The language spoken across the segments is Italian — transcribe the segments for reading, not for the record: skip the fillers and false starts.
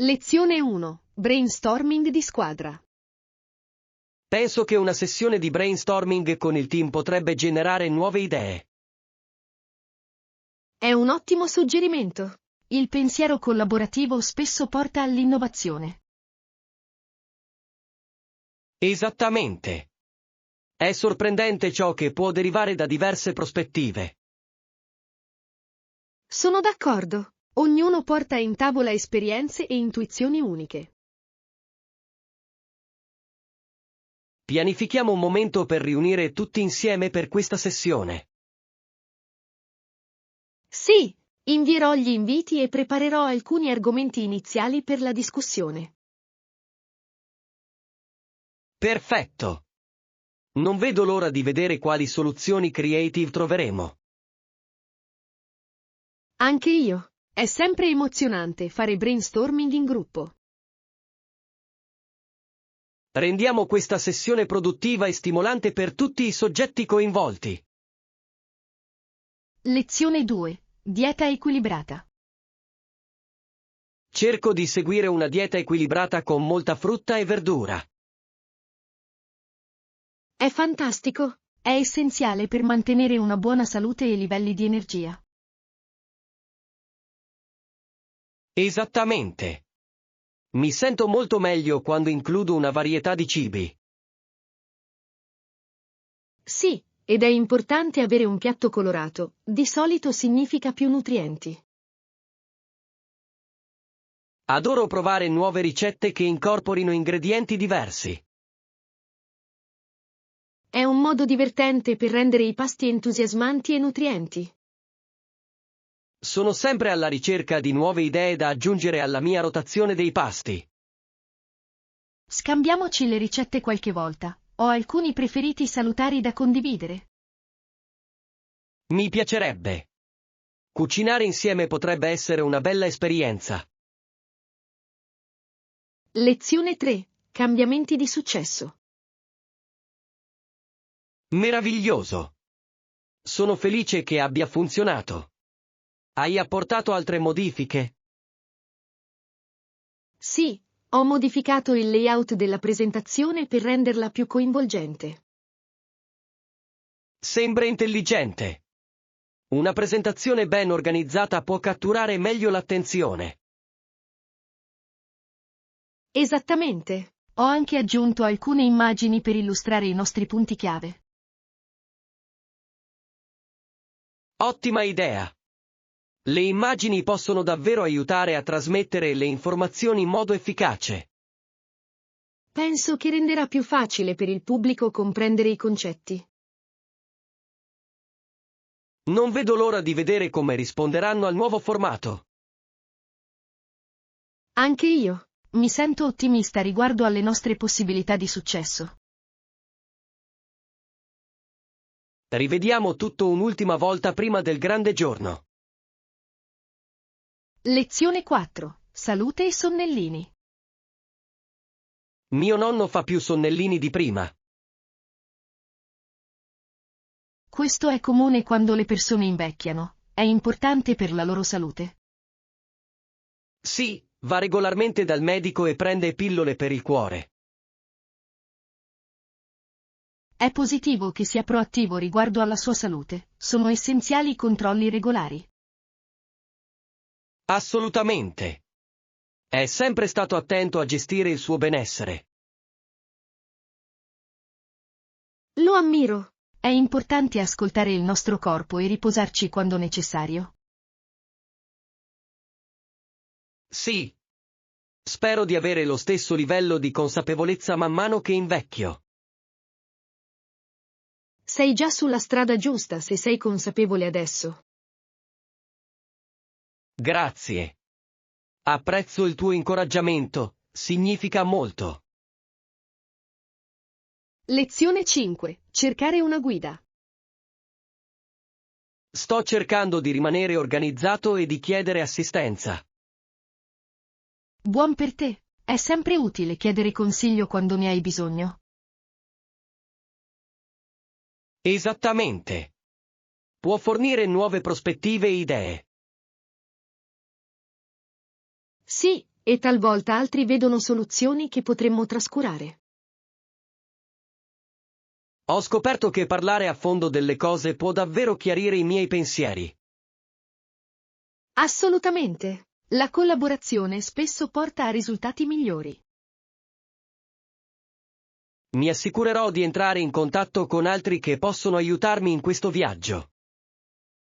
Lezione 1. Brainstorming di squadra. Penso che una sessione di brainstorming con il team potrebbe generare nuove idee. È un ottimo suggerimento. Il pensiero collaborativo spesso porta all'innovazione. Esattamente. È sorprendente ciò che può derivare da diverse prospettive. Sono d'accordo. Ognuno porta in tavola esperienze e intuizioni uniche. Pianifichiamo un momento per riunire tutti insieme per questa sessione. Sì, invierò gli inviti e preparerò alcuni argomenti iniziali per la discussione. Perfetto. Non vedo l'ora di vedere quali soluzioni creative troveremo. Anche io. È sempre emozionante fare brainstorming in gruppo. Rendiamo questa sessione produttiva e stimolante per tutti i soggetti coinvolti. Lezione 2. Dieta equilibrata. Cerco di seguire una dieta equilibrata con molta frutta e verdura. È fantastico. È essenziale per mantenere una buona salute e livelli di energia. Esattamente. Mi sento molto meglio quando includo una varietà di cibi. Sì, ed è importante avere un piatto colorato. Di solito significa più nutrienti. Adoro provare nuove ricette che incorporino ingredienti diversi. È un modo divertente per rendere i pasti entusiasmanti e nutrienti. Sono sempre alla ricerca di nuove idee da aggiungere alla mia rotazione dei pasti. Scambiamoci le ricette qualche volta. Ho alcuni preferiti salutari da condividere. Mi piacerebbe. Cucinare insieme potrebbe essere una bella esperienza. Lezione 3. Cambiamenti di successo. Meraviglioso. Sono felice che abbia funzionato. Hai apportato altre modifiche? Sì, ho modificato il layout della presentazione per renderla più coinvolgente. Sembra intelligente. Una presentazione ben organizzata può catturare meglio l'attenzione. Esattamente. Ho anche aggiunto alcune immagini per illustrare i nostri punti chiave. Ottima idea. Le immagini possono davvero aiutare a trasmettere le informazioni in modo efficace. Penso che renderà più facile per il pubblico comprendere i concetti. Non vedo l'ora di vedere come risponderanno al nuovo formato. Anche io. Mi sento ottimista riguardo alle nostre possibilità di successo. Rivediamo tutto un'ultima volta prima del grande giorno. Lezione 4. Salute e sonnellini. Mio nonno fa più sonnellini di prima. Questo è comune quando le persone invecchiano. È importante per la loro salute. Sì, va regolarmente dal medico e prende pillole per il cuore. È positivo che sia proattivo riguardo alla sua salute. Sono essenziali controlli regolari. Assolutamente. È sempre stato attento a gestire il suo benessere. Lo ammiro. È importante ascoltare il nostro corpo e riposarci quando necessario. Sì. Spero di avere lo stesso livello di consapevolezza man mano che invecchio. Sei già sulla strada giusta se sei consapevole adesso. Grazie. Apprezzo il tuo incoraggiamento, significa molto. Lezione 5. Cercare una guida. Sto cercando di rimanere organizzato e di chiedere assistenza. Buon per te. È sempre utile chiedere consiglio quando ne hai bisogno. Esattamente. Può fornire nuove prospettive e idee. Sì, e talvolta altri vedono soluzioni che potremmo trascurare. Ho scoperto che parlare a fondo delle cose può davvero chiarire i miei pensieri. Assolutamente. La collaborazione spesso porta a risultati migliori. Mi assicurerò di entrare in contatto con altri che possono aiutarmi in questo viaggio.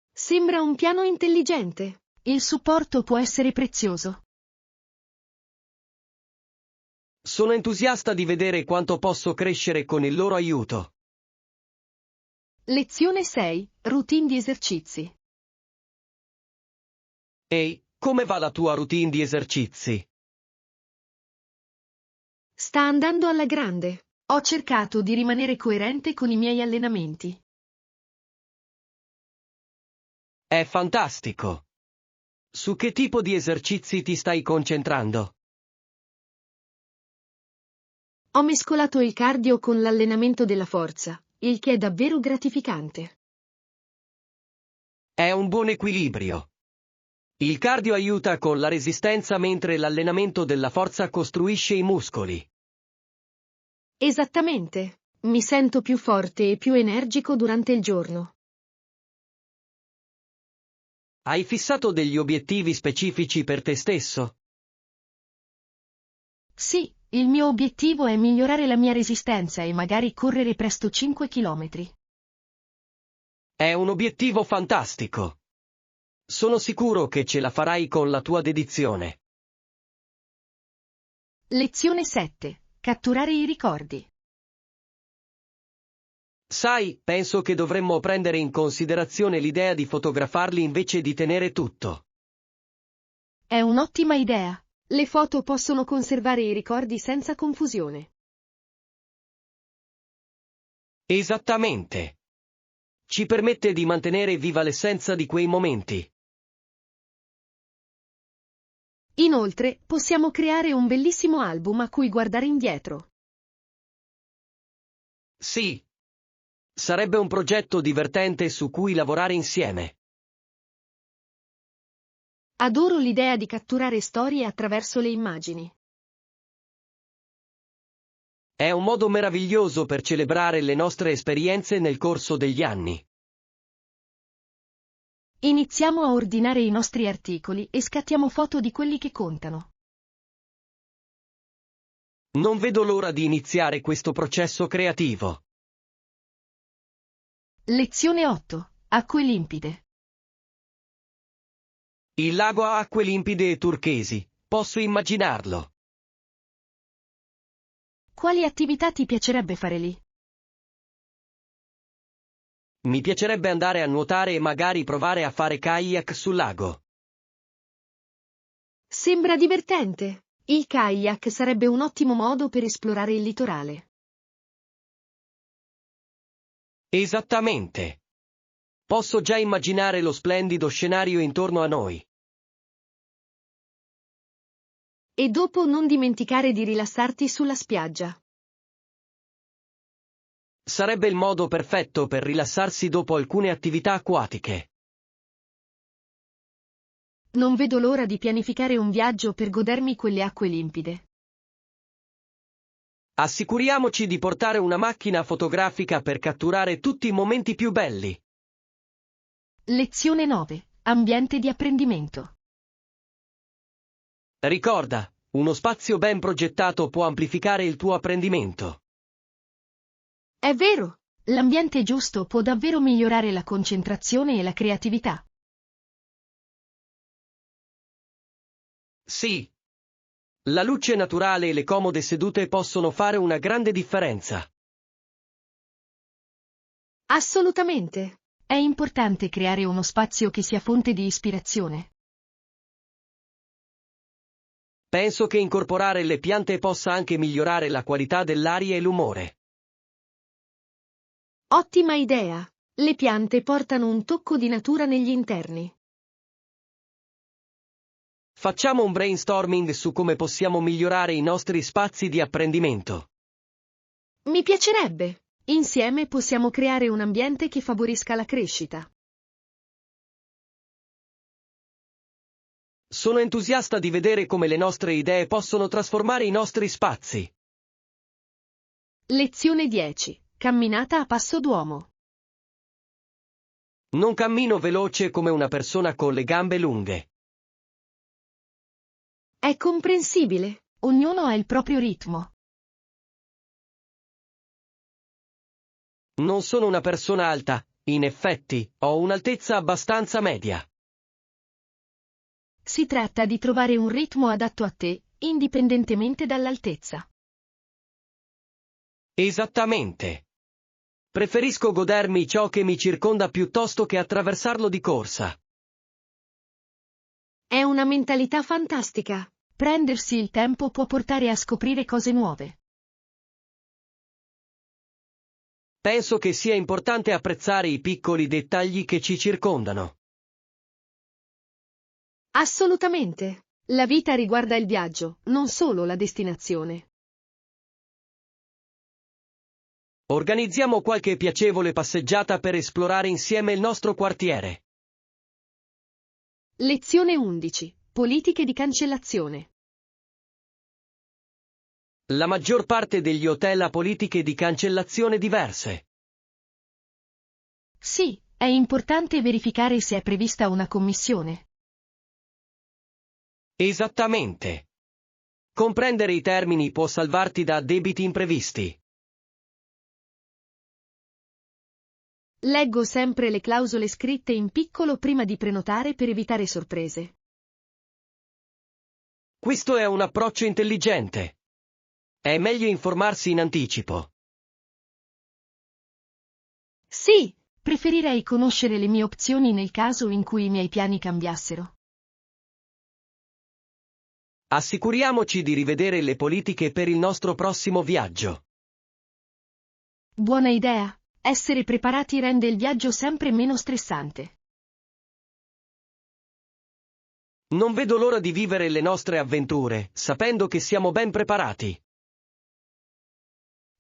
Sembra un piano intelligente. Il supporto può essere prezioso. Sono entusiasta di vedere quanto posso crescere con il loro aiuto. Lezione 6. Routine di esercizi. Ehi, come va la tua routine di esercizi? Sta andando alla grande. Ho cercato di rimanere coerente con i miei allenamenti. È fantastico. Su che tipo di esercizi ti stai concentrando? Ho mescolato il cardio con l'allenamento della forza, il che è davvero gratificante. È un buon equilibrio. Il cardio aiuta con la resistenza mentre l'allenamento della forza costruisce i muscoli. Esattamente. Mi sento più forte e più energico durante il giorno. Hai fissato degli obiettivi specifici per te stesso? Sì, il mio obiettivo è migliorare la mia resistenza e magari correre presto 5 km. È un obiettivo fantastico. Sono sicuro che ce la farai con la tua dedizione. Lezione 7. Catturare i ricordi. Sai, penso che dovremmo prendere in considerazione l'idea di fotografarli invece di tenere tutto. È un'ottima idea. Le foto possono conservare i ricordi senza confusione. Esattamente. Ci permette di mantenere viva l'essenza di quei momenti. Inoltre, possiamo creare un bellissimo album a cui guardare indietro. Sì. Sarebbe un progetto divertente su cui lavorare insieme. Adoro l'idea di catturare storie attraverso le immagini. È un modo meraviglioso per celebrare le nostre esperienze nel corso degli anni. Iniziamo a ordinare i nostri articoli e scattiamo foto di quelli che contano. Non vedo l'ora di iniziare questo processo creativo. Lezione 8. Acque limpide. Il lago ha acque limpide e turchesi, posso immaginarlo. Quali attività ti piacerebbe fare lì? Mi piacerebbe andare a nuotare e magari provare a fare kayak sul lago. Sembra divertente. Il kayak sarebbe un ottimo modo per esplorare il litorale. Esattamente. Posso già immaginare lo splendido scenario intorno a noi. E dopo non dimenticare di rilassarti sulla spiaggia. Sarebbe il modo perfetto per rilassarsi dopo alcune attività acquatiche. Non vedo l'ora di pianificare un viaggio per godermi quelle acque limpide. Assicuriamoci di portare una macchina fotografica per catturare tutti i momenti più belli. Lezione 9. Ambiente di apprendimento. Ricorda, uno spazio ben progettato può amplificare il tuo apprendimento. È vero, l'ambiente giusto può davvero migliorare la concentrazione e la creatività. Sì. La luce naturale e le comode sedute possono fare una grande differenza. Assolutamente. È importante creare uno spazio che sia fonte di ispirazione. Penso che incorporare le piante possa anche migliorare la qualità dell'aria e l'umore. Ottima idea. Le piante portano un tocco di natura negli interni. Facciamo un brainstorming su come possiamo migliorare i nostri spazi di apprendimento. Mi piacerebbe. Insieme possiamo creare un ambiente che favorisca la crescita. Sono entusiasta di vedere come le nostre idee possono trasformare i nostri spazi. Lezione 10. Camminata a passo d'uomo. Non cammino veloce come una persona con le gambe lunghe. È comprensibile, ognuno ha il proprio ritmo. Non sono una persona alta, in effetti, ho un'altezza abbastanza media. Si tratta di trovare un ritmo adatto a te, indipendentemente dall'altezza. Esattamente. Preferisco godermi ciò che mi circonda piuttosto che attraversarlo di corsa. È una mentalità fantastica. Prendersi il tempo può portare a scoprire cose nuove. Penso che sia importante apprezzare i piccoli dettagli che ci circondano. Assolutamente. La vita riguarda il viaggio, non solo la destinazione. Organizziamo qualche piacevole passeggiata per esplorare insieme il nostro quartiere. Lezione 11. Politiche di cancellazione. La maggior parte degli hotel ha politiche di cancellazione diverse. Sì, è importante verificare se è prevista una commissione. Esattamente. Comprendere i termini può salvarti da debiti imprevisti. Leggo sempre le clausole scritte in piccolo prima di prenotare per evitare sorprese. Questo è un approccio intelligente. È meglio informarsi in anticipo. Sì, preferirei conoscere le mie opzioni nel caso in cui i miei piani cambiassero. Assicuriamoci di rivedere le politiche per il nostro prossimo viaggio. Buona idea. Essere preparati rende il viaggio sempre meno stressante. Non vedo l'ora di vivere le nostre avventure, sapendo che siamo ben preparati.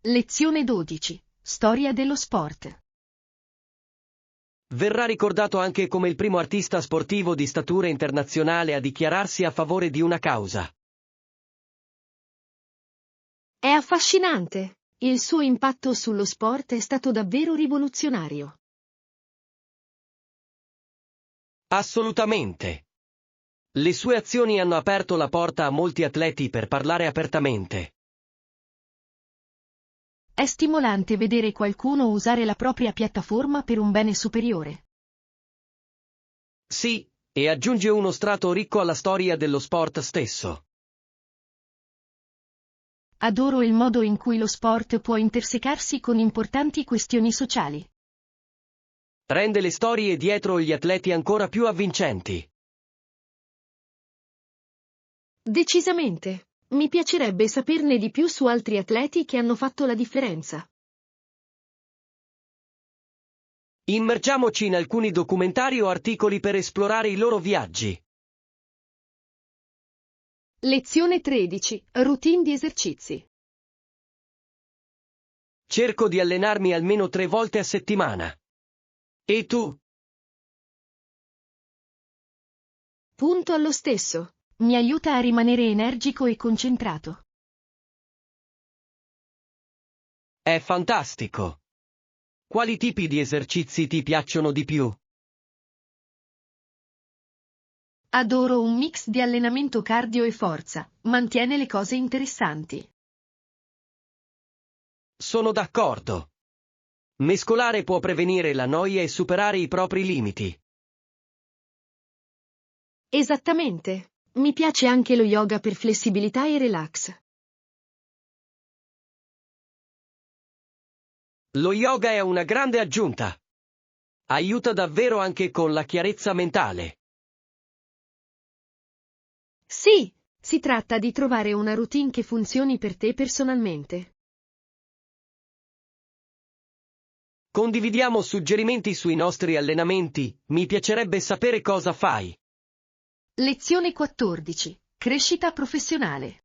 Lezione 12. Storia dello sport. Verrà ricordato anche come il primo artista sportivo di statura internazionale a dichiararsi a favore di una causa. È affascinante. Il suo impatto sullo sport è stato davvero rivoluzionario. Assolutamente. Le sue azioni hanno aperto la porta a molti atleti per parlare apertamente. È stimolante vedere qualcuno usare la propria piattaforma per un bene superiore. Sì, e aggiunge uno strato ricco alla storia dello sport stesso. Adoro il modo in cui lo sport può intersecarsi con importanti questioni sociali. Rende le storie dietro gli atleti ancora più avvincenti. Decisamente. Mi piacerebbe saperne di più su altri atleti che hanno fatto la differenza. Immergiamoci in alcuni documentari o articoli per esplorare i loro viaggi. Lezione 13. Routine di esercizi. Cerco di allenarmi almeno 3 volte a settimana. E tu? Punto allo stesso. Mi aiuta a rimanere energico e concentrato. È fantastico. Quali tipi di esercizi ti piacciono di più? Adoro un mix di allenamento cardio e forza, mantiene le cose interessanti. Sono d'accordo. Mescolare può prevenire la noia e superare i propri limiti. Esattamente. Mi piace anche lo yoga per flessibilità e relax. Lo yoga è una grande aggiunta. Aiuta davvero anche con la chiarezza mentale. Sì, si tratta di trovare una routine che funzioni per te personalmente. Condividiamo suggerimenti sui nostri allenamenti, mi piacerebbe sapere cosa fai. Lezione 14. Crescita professionale.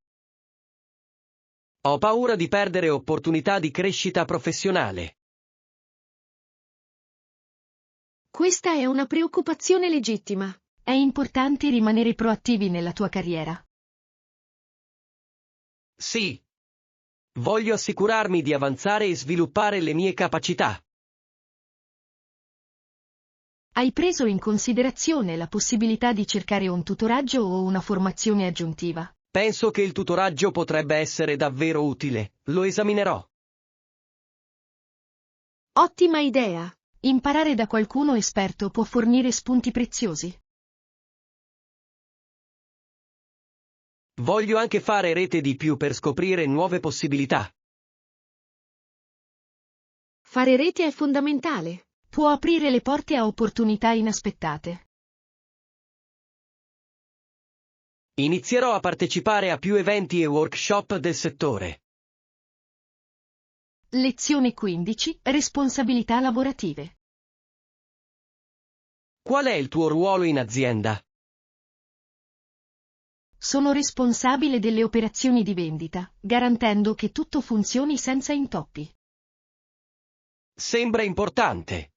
Ho paura di perdere opportunità di crescita professionale. Questa è una preoccupazione legittima. È importante rimanere proattivi nella tua carriera. Sì. Voglio assicurarmi di avanzare e sviluppare le mie capacità. Hai preso in considerazione la possibilità di cercare un tutoraggio o una formazione aggiuntiva? Penso che il tutoraggio potrebbe essere davvero utile. Lo esaminerò. Ottima idea! Imparare da qualcuno esperto può fornire spunti preziosi. Voglio anche fare rete di più per scoprire nuove possibilità. Fare rete è fondamentale. Può aprire le porte a opportunità inaspettate. Inizierò a partecipare a più eventi e workshop del settore. Lezione 15. Responsabilità lavorative. Qual è il tuo ruolo in azienda? Sono responsabile delle operazioni di vendita, garantendo che tutto funzioni senza intoppi. Sembra importante.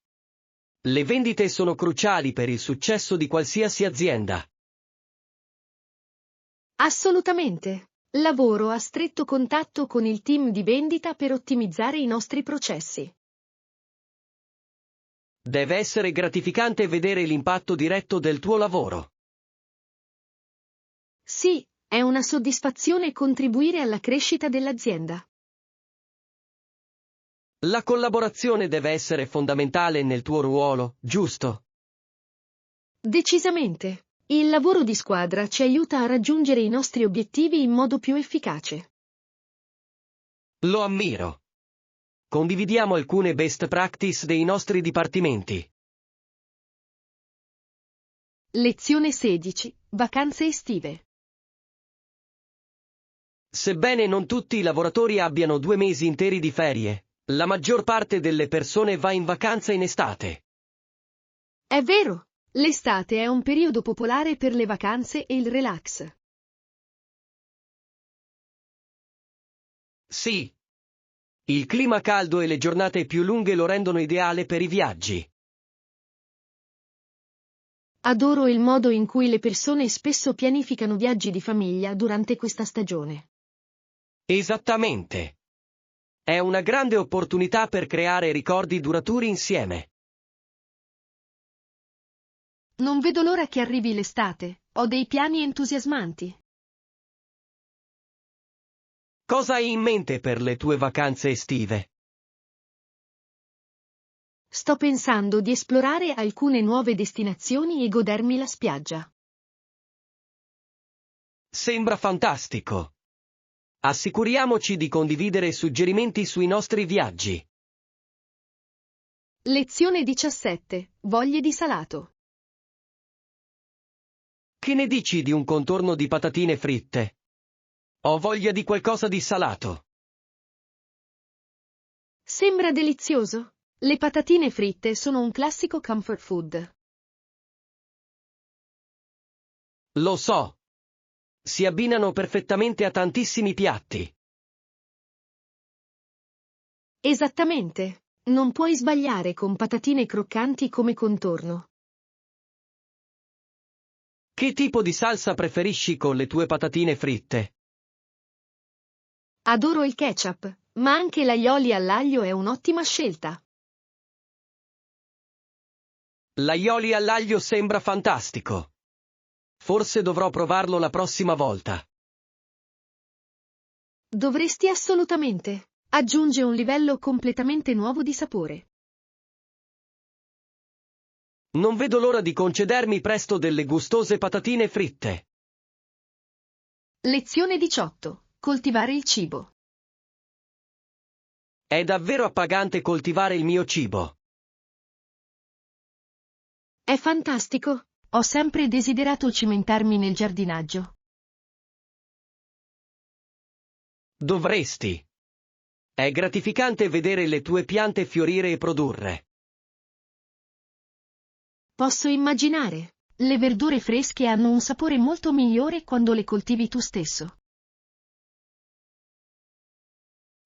Le vendite sono cruciali per il successo di qualsiasi azienda. Assolutamente. Lavoro a stretto contatto con il team di vendita per ottimizzare i nostri processi. Deve essere gratificante vedere l'impatto diretto del tuo lavoro. Sì, è una soddisfazione contribuire alla crescita dell'azienda. La collaborazione deve essere fondamentale nel tuo ruolo, giusto? Decisamente. Il lavoro di squadra ci aiuta a raggiungere i nostri obiettivi in modo più efficace. Lo ammiro. Condividiamo alcune best practice dei nostri dipartimenti. Lezione 16. Vacanze estive. Sebbene non tutti i lavoratori abbiano 2 mesi interi di ferie, la maggior parte delle persone va in vacanza in estate. È vero, l'estate è un periodo popolare per le vacanze e il relax. Sì. Il clima caldo e le giornate più lunghe lo rendono ideale per i viaggi. Adoro il modo in cui le persone spesso pianificano viaggi di famiglia durante questa stagione. Esattamente. È una grande opportunità per creare ricordi duraturi insieme. Non vedo l'ora che arrivi l'estate, ho dei piani entusiasmanti. Cosa hai in mente per le tue vacanze estive? Sto pensando di esplorare alcune nuove destinazioni e godermi la spiaggia. Sembra fantastico. Assicuriamoci di condividere suggerimenti sui nostri viaggi. Lezione 17. Voglie di salato. Che ne dici di un contorno di patatine fritte? Ho voglia di qualcosa di salato. Sembra delizioso. Le patatine fritte sono un classico comfort food. Lo so. Si abbinano perfettamente a tantissimi piatti. Esattamente. Non puoi sbagliare con patatine croccanti come contorno. Che tipo di salsa preferisci con le tue patatine fritte? Adoro il ketchup, ma anche l'aioli all'aglio è un'ottima scelta. L'aioli all'aglio sembra fantastico. Forse dovrò provarlo la prossima volta. Dovresti assolutamente. Aggiunge un livello completamente nuovo di sapore. Non vedo l'ora di concedermi presto delle gustose patatine fritte. Lezione 18. Coltivare il cibo. È davvero appagante coltivare il mio cibo. È fantastico. Ho sempre desiderato cimentarmi nel giardinaggio. Dovresti. È gratificante vedere le tue piante fiorire e produrre. Posso immaginare. Le verdure fresche hanno un sapore molto migliore quando le coltivi tu stesso.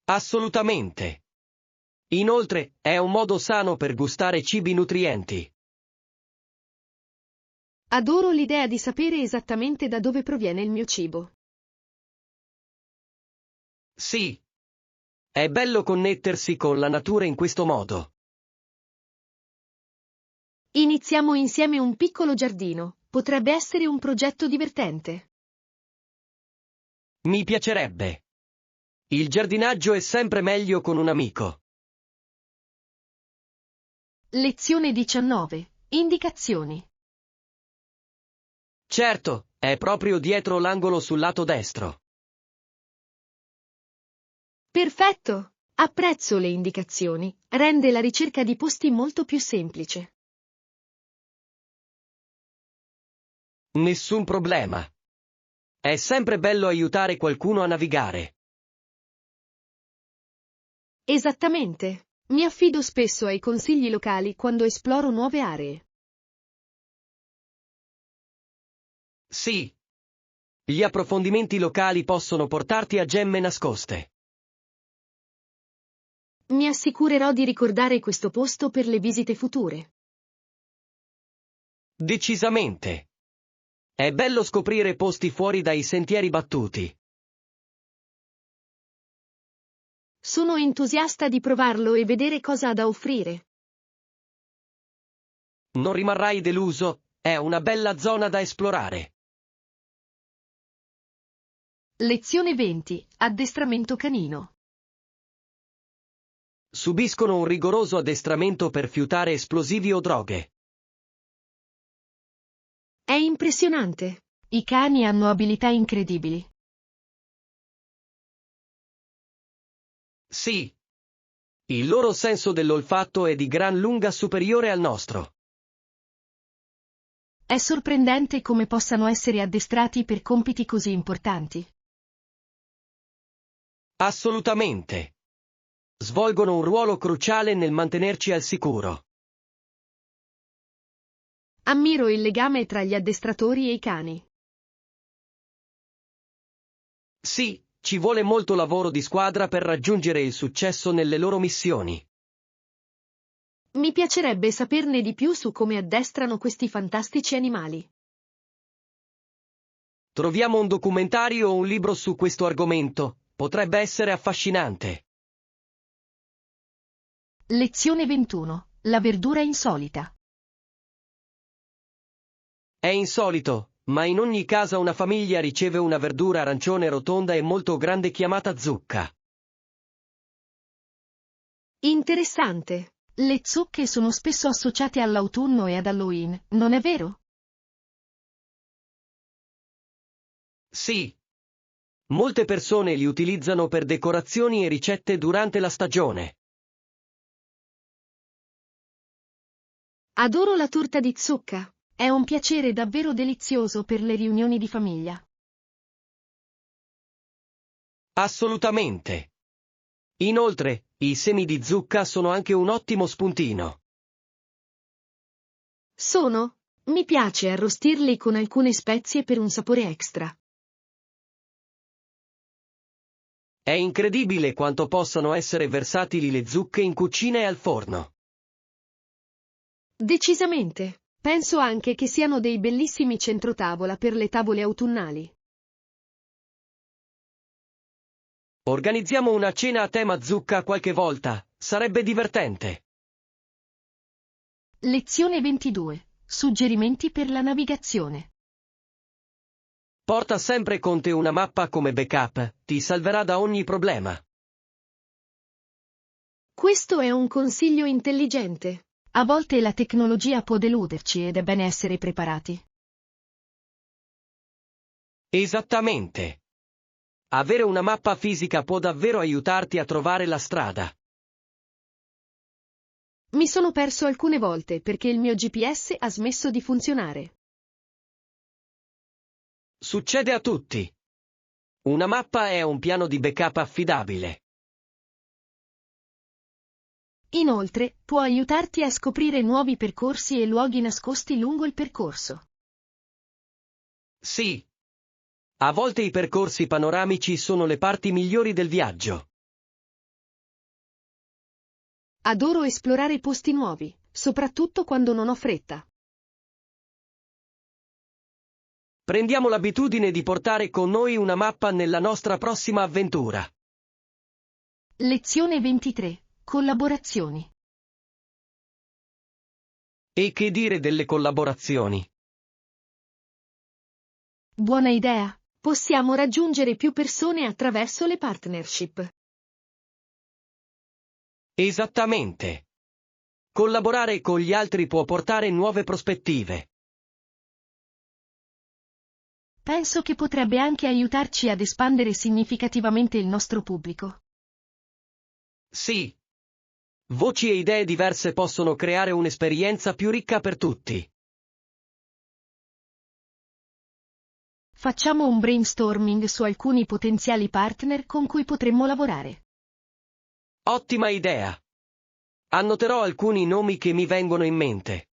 Assolutamente. Inoltre, è un modo sano per gustare cibi nutrienti. Adoro l'idea di sapere esattamente da dove proviene il mio cibo. Sì. È bello connettersi con la natura in questo modo. Iniziamo insieme un piccolo giardino. Potrebbe essere un progetto divertente. Mi piacerebbe. Il giardinaggio è sempre meglio con un amico. Lezione 19. Indicazioni. Certo, è proprio dietro l'angolo sul lato destro. Perfetto! Apprezzo le indicazioni. Rende la ricerca di posti molto più semplice. Nessun problema. È sempre bello aiutare qualcuno a navigare. Esattamente. Mi affido spesso ai consigli locali quando esploro nuove aree. Sì. Gli approfondimenti locali possono portarti a gemme nascoste. Mi assicurerò di ricordare questo posto per le visite future. Decisamente. È bello scoprire posti fuori dai sentieri battuti. Sono entusiasta di provarlo e vedere cosa ha da offrire. Non rimarrai deluso, è una bella zona da esplorare. Lezione 20. Addestramento canino. Subiscono un rigoroso addestramento per fiutare esplosivi o droghe. È impressionante. I cani hanno abilità incredibili. Sì. Il loro senso dell'olfatto è di gran lunga superiore al nostro. È sorprendente come possano essere addestrati per compiti così importanti. Assolutamente. Svolgono un ruolo cruciale nel mantenerci al sicuro. Ammiro il legame tra gli addestratori e i cani. Sì, ci vuole molto lavoro di squadra per raggiungere il successo nelle loro missioni. Mi piacerebbe saperne di più su come addestrano questi fantastici animali. Troviamo un documentario o un libro su questo argomento, potrebbe essere affascinante. Lezione 21. La verdura insolita. È insolito, ma in ogni casa una famiglia riceve una verdura arancione rotonda e molto grande chiamata zucca. Interessante. Le zucche sono spesso associate all'autunno e ad Halloween, non è vero? Sì. Molte persone li utilizzano per decorazioni e ricette durante la stagione. Adoro la torta di zucca. È un piacere davvero delizioso per le riunioni di famiglia. Assolutamente. Inoltre, i semi di zucca sono anche un ottimo spuntino. Mi piace arrostirli con alcune spezie per un sapore extra. È incredibile quanto possano essere versatili le zucche in cucina e al forno. Decisamente. Penso anche che siano dei bellissimi centrotavola per le tavole autunnali. Organizziamo una cena a tema zucca qualche volta, sarebbe divertente. Lezione 22. Suggerimenti per la navigazione. Porta sempre con te una mappa come backup, ti salverà da ogni problema. Questo è un consiglio intelligente. A volte la tecnologia può deluderci ed è bene essere preparati. Esattamente. Avere una mappa fisica può davvero aiutarti a trovare la strada. Mi sono perso alcune volte perché il mio GPS ha smesso di funzionare. Succede a tutti. Una mappa è un piano di backup affidabile. Inoltre, può aiutarti a scoprire nuovi percorsi e luoghi nascosti lungo il percorso. Sì. A volte i percorsi panoramici sono le parti migliori del viaggio. Adoro esplorare posti nuovi, soprattutto quando non ho fretta. Prendiamo l'abitudine di portare con noi una mappa nella nostra prossima avventura. Lezione 23. Collaborazioni. E che dire delle collaborazioni? Buona idea. Possiamo raggiungere più persone attraverso le partnership. Esattamente. Collaborare con gli altri può portare nuove prospettive. Penso che potrebbe anche aiutarci ad espandere significativamente il nostro pubblico. Sì. Voci e idee diverse possono creare un'esperienza più ricca per tutti. Facciamo un brainstorming su alcuni potenziali partner con cui potremmo lavorare. Ottima idea. Annoterò alcuni nomi che mi vengono in mente.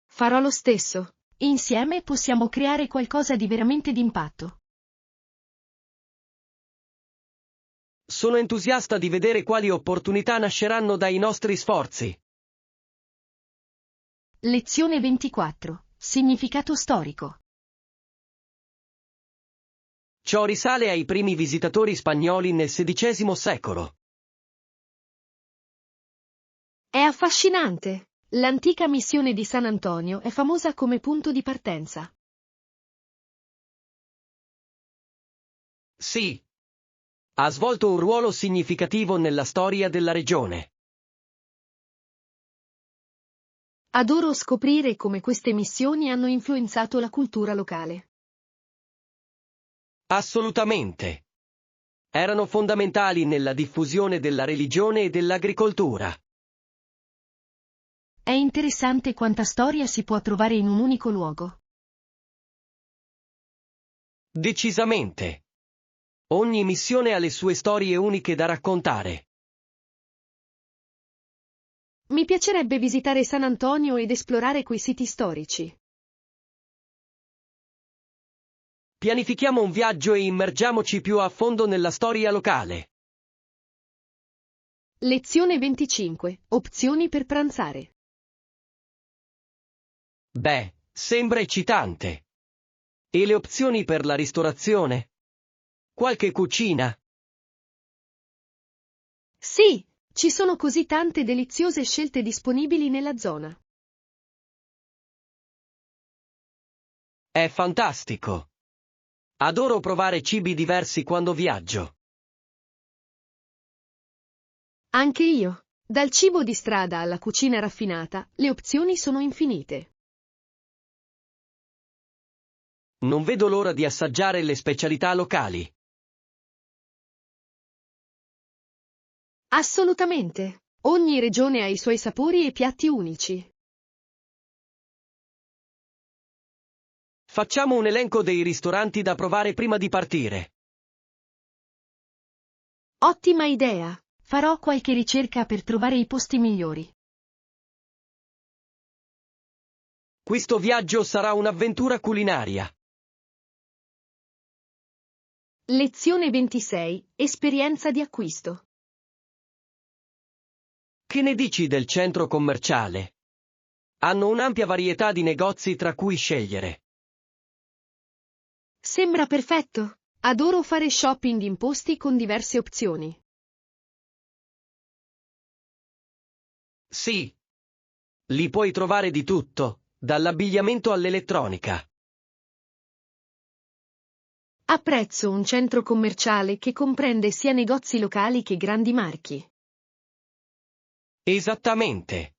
Farò lo stesso. Insieme possiamo creare qualcosa di veramente d'impatto. Sono entusiasta di vedere quali opportunità nasceranno dai nostri sforzi. Lezione 24. Significato storico. Ciò risale ai primi visitatori spagnoli nel XVI secolo. È affascinante. L'antica missione di San Antonio è famosa come punto di partenza. Sì. Ha svolto un ruolo significativo nella storia della regione. Adoro scoprire come queste missioni hanno influenzato la cultura locale. Assolutamente. Erano fondamentali nella diffusione della religione e dell'agricoltura. È interessante quanta storia si può trovare in un unico luogo. Decisamente. Ogni missione ha le sue storie uniche da raccontare. Mi piacerebbe visitare San Antonio ed esplorare quei siti storici. Pianifichiamo un viaggio e immergiamoci più a fondo nella storia locale. Lezione 25. Opzioni per pranzare. Beh, sembra eccitante. E le opzioni per la ristorazione? Qualche cucina? Sì, ci sono così tante deliziose scelte disponibili nella zona. È fantastico. Adoro provare cibi diversi quando viaggio. Anche io. Dal cibo di strada alla cucina raffinata, le opzioni sono infinite. Non vedo l'ora di assaggiare le specialità locali. Assolutamente. Ogni regione ha i suoi sapori e piatti unici. Facciamo un elenco dei ristoranti da provare prima di partire. Ottima idea. Farò qualche ricerca per trovare i posti migliori. Questo viaggio sarà un'avventura culinaria. Lezione 26. Esperienza di acquisto. Che ne dici del centro commerciale? Hanno un'ampia varietà di negozi tra cui scegliere. Sembra perfetto. Adoro fare shopping in posti con diverse opzioni. Sì. Lì puoi trovare di tutto, dall'abbigliamento all'elettronica. Apprezzo un centro commerciale che comprende sia negozi locali che grandi marchi. Esattamente.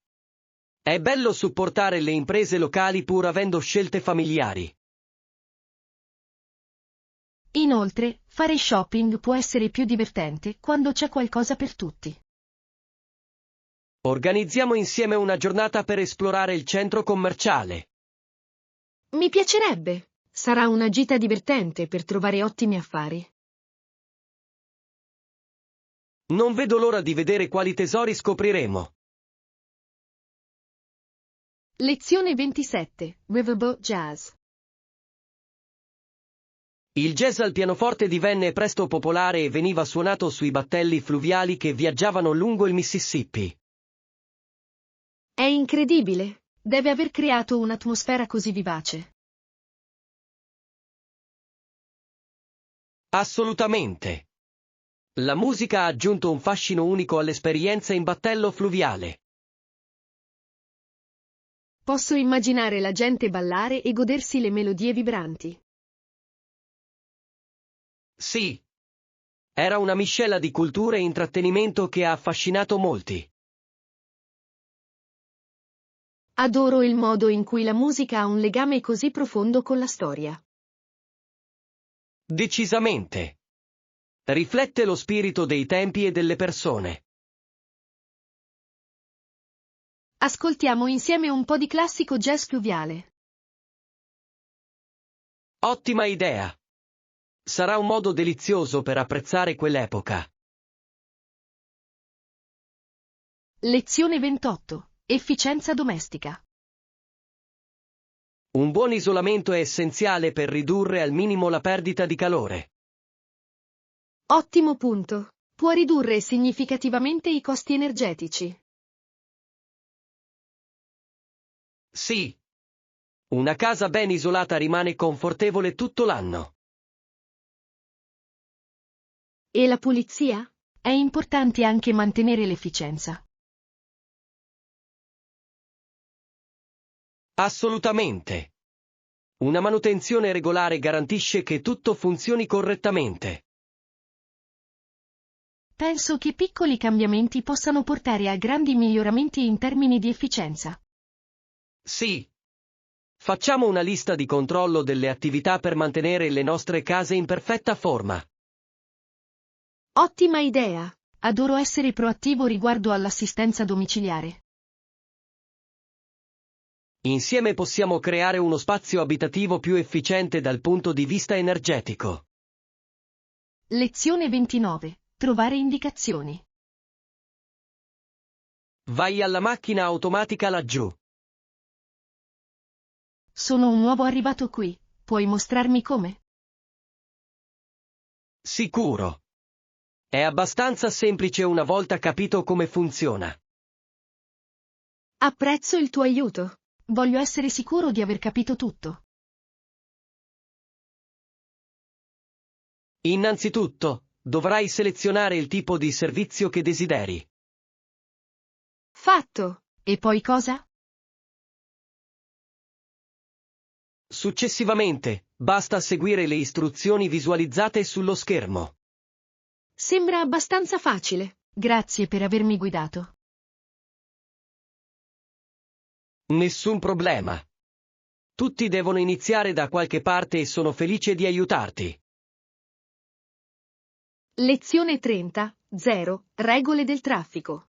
È bello supportare le imprese locali pur avendo scelte familiari. Inoltre, fare shopping può essere più divertente quando c'è qualcosa per tutti. Organizziamo insieme una giornata per esplorare il centro commerciale. Mi piacerebbe. Sarà una gita divertente per trovare ottimi affari. Non vedo l'ora di vedere quali tesori scopriremo. Lezione 27. Riverboat Jazz. Il jazz al pianoforte divenne presto popolare e veniva suonato sui battelli fluviali che viaggiavano lungo il Mississippi. È incredibile. Deve aver creato un'atmosfera così vivace. Assolutamente. La musica ha aggiunto un fascino unico all'esperienza in battello fluviale. Posso immaginare la gente ballare e godersi le melodie vibranti. Sì. Era una miscela di cultura e intrattenimento che ha affascinato molti. Adoro il modo in cui la musica ha un legame così profondo con la storia. Decisamente. Riflette lo spirito dei tempi e delle persone. Ascoltiamo insieme un po' di classico jazz fluviale. Ottima idea. Sarà un modo delizioso per apprezzare quell'epoca. Lezione 28. Efficienza domestica. Un buon isolamento è essenziale per ridurre al minimo la perdita di calore. Ottimo punto. Può ridurre significativamente i costi energetici. Sì. Una casa ben isolata rimane confortevole tutto l'anno. E la pulizia? È importante anche mantenere l'efficienza. Assolutamente. Una manutenzione regolare garantisce che tutto funzioni correttamente. Penso che piccoli cambiamenti possano portare a grandi miglioramenti in termini di efficienza. Sì. Facciamo una lista di controllo delle attività per mantenere le nostre case in perfetta forma. Ottima idea! Adoro essere proattivo riguardo all'assistenza domiciliare. Insieme possiamo creare uno spazio abitativo più efficiente dal punto di vista energetico. Lezione 29. Trovare indicazioni. Vai alla macchina automatica laggiù. Sono un nuovo arrivato qui, puoi mostrarmi come? Sicuro. È abbastanza semplice una volta capito come funziona. Apprezzo il tuo aiuto. Voglio essere sicuro di aver capito tutto. Innanzitutto, dovrai selezionare il tipo di servizio che desideri. Fatto! E poi cosa? Successivamente, basta seguire le istruzioni visualizzate sullo schermo. Sembra abbastanza facile. Grazie per avermi guidato. Nessun problema. Tutti devono iniziare da qualche parte e sono felice di aiutarti. Lezione 30. 0. Regole del traffico.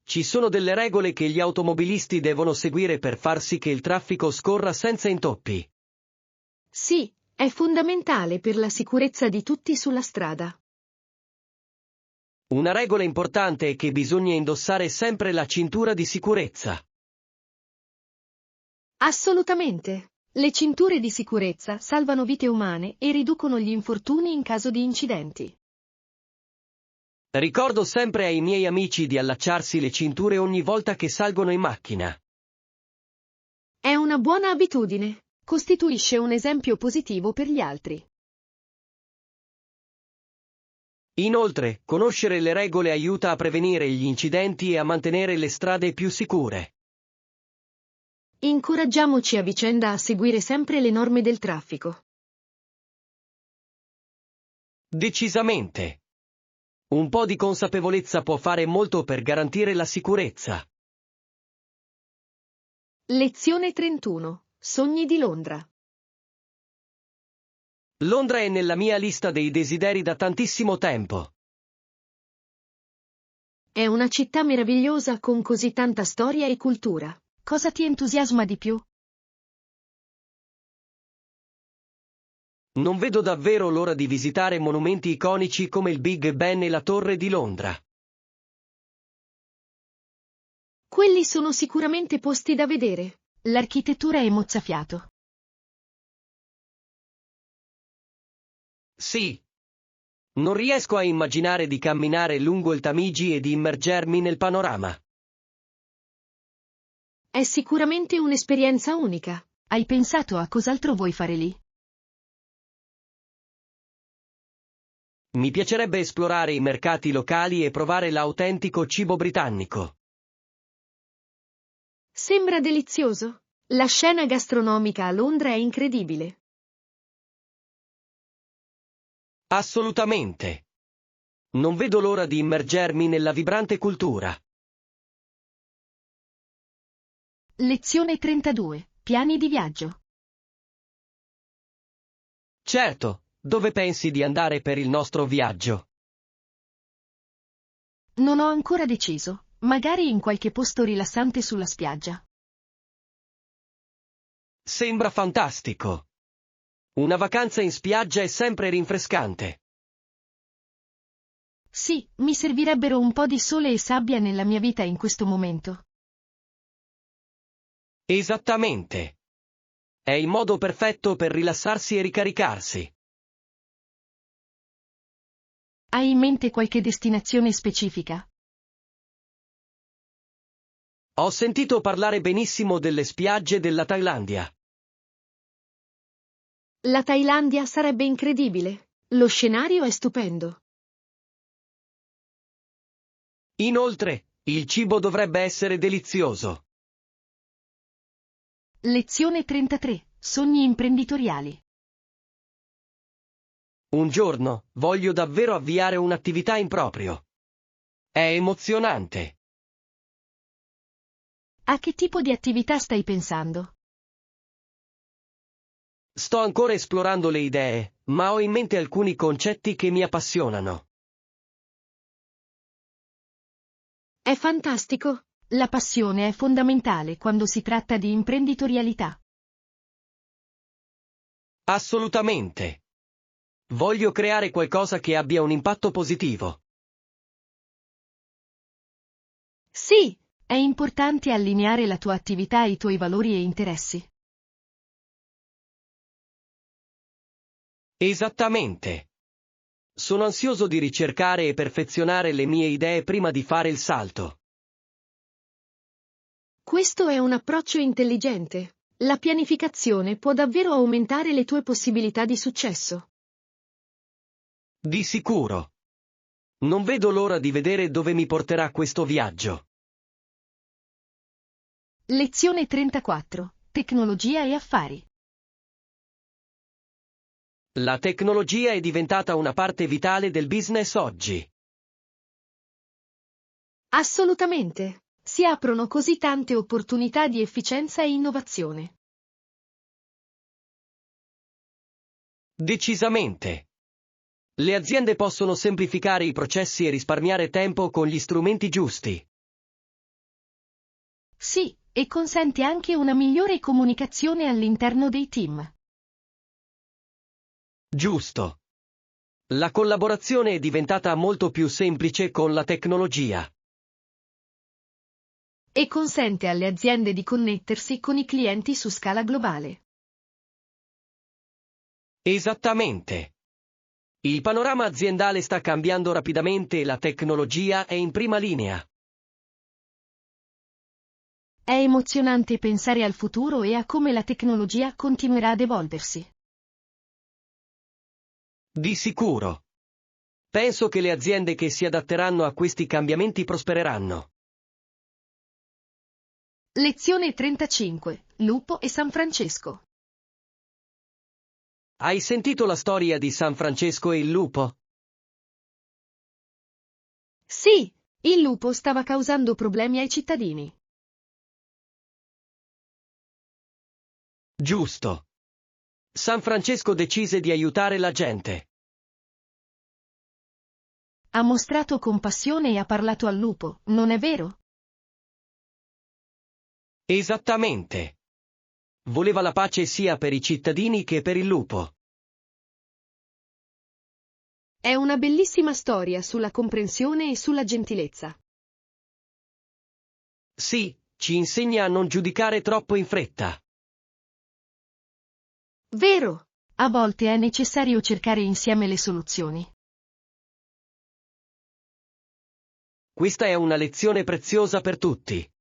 Ci sono delle regole che gli automobilisti devono seguire per far sì che il traffico scorra senza intoppi. Sì, è fondamentale per la sicurezza di tutti sulla strada. Una regola importante è che bisogna indossare sempre la cintura di sicurezza. Assolutamente. Le cinture di sicurezza salvano vite umane e riducono gli infortuni in caso di incidenti. Ricordo sempre ai miei amici di allacciarsi le cinture ogni volta che salgono in macchina. È una buona abitudine. Costituisce un esempio positivo per gli altri. Inoltre, conoscere le regole aiuta a prevenire gli incidenti e a mantenere le strade più sicure. Incoraggiamoci a vicenda a seguire sempre le norme del traffico. Decisamente. Un po' di consapevolezza può fare molto per garantire la sicurezza. Lezione 31. Sogni di Londra. Londra è nella mia lista dei desideri da tantissimo tempo. È una città meravigliosa con così tanta storia e cultura. Cosa ti entusiasma di più? Non vedo davvero l'ora di visitare monumenti iconici come il Big Ben e la Torre di Londra. Quelli sono sicuramente posti da vedere. L'architettura è mozzafiato. Sì. Non riesco a immaginare di camminare lungo il Tamigi e di immergermi nel panorama. È sicuramente un'esperienza unica. Hai pensato a cos'altro vuoi fare lì? Mi piacerebbe esplorare i mercati locali e provare l'autentico cibo britannico. Sembra delizioso. La scena gastronomica a Londra è incredibile. Assolutamente. Non vedo l'ora di immergermi nella vibrante cultura. Lezione 32. Piani di viaggio. Certo, dove pensi di andare per il nostro viaggio? Non ho ancora deciso, magari in qualche posto rilassante sulla spiaggia. Sembra fantastico. Una vacanza in spiaggia è sempre rinfrescante. Sì, mi servirebbero un po' di sole e sabbia nella mia vita in questo momento. Esattamente. È il modo perfetto per rilassarsi e ricaricarsi. Hai in mente qualche destinazione specifica? Ho sentito parlare benissimo delle spiagge della Thailandia. La Thailandia sarebbe incredibile. Lo scenario è stupendo. Inoltre, il cibo dovrebbe essere delizioso. Lezione 33. Sogni imprenditoriali. Un giorno, voglio davvero avviare un'attività in proprio. È emozionante. A che tipo di attività stai pensando? Sto ancora esplorando le idee, ma ho in mente alcuni concetti che mi appassionano. È fantastico. La passione è fondamentale quando si tratta di imprenditorialità. Assolutamente. Voglio creare qualcosa che abbia un impatto positivo. Sì, è importante allineare la tua attività ai tuoi valori e interessi. Esattamente. Sono ansioso di ricercare e perfezionare le mie idee prima di fare il salto. Questo è un approccio intelligente. La pianificazione può davvero aumentare le tue possibilità di successo. Di sicuro. Non vedo l'ora di vedere dove mi porterà questo viaggio. Lezione 34. Tecnologia e affari. La tecnologia è diventata una parte vitale del business oggi. Assolutamente. Si aprono così tante opportunità di efficienza e innovazione. Decisamente. Le aziende possono semplificare i processi e risparmiare tempo con gli strumenti giusti. Sì, e consente anche una migliore comunicazione all'interno dei team. Giusto. La collaborazione è diventata molto più semplice con la tecnologia. E consente alle aziende di connettersi con i clienti su scala globale. Esattamente. Il panorama aziendale sta cambiando rapidamente e la tecnologia è in prima linea. È emozionante pensare al futuro e a come la tecnologia continuerà ad evolversi. Di sicuro. Penso che le aziende che si adatteranno a questi cambiamenti prospereranno. Lezione 35. Lupo e San Francesco. Hai sentito la storia di San Francesco e il lupo? Sì, il lupo stava causando problemi ai cittadini. Giusto. San Francesco decise di aiutare la gente. Ha mostrato compassione e ha parlato al lupo, non è vero? Esattamente. Voleva la pace sia per i cittadini che per il lupo. È una bellissima storia sulla comprensione e sulla gentilezza. Sì, ci insegna a non giudicare troppo in fretta. Vero! A volte è necessario cercare insieme le soluzioni. Questa è una lezione preziosa per tutti.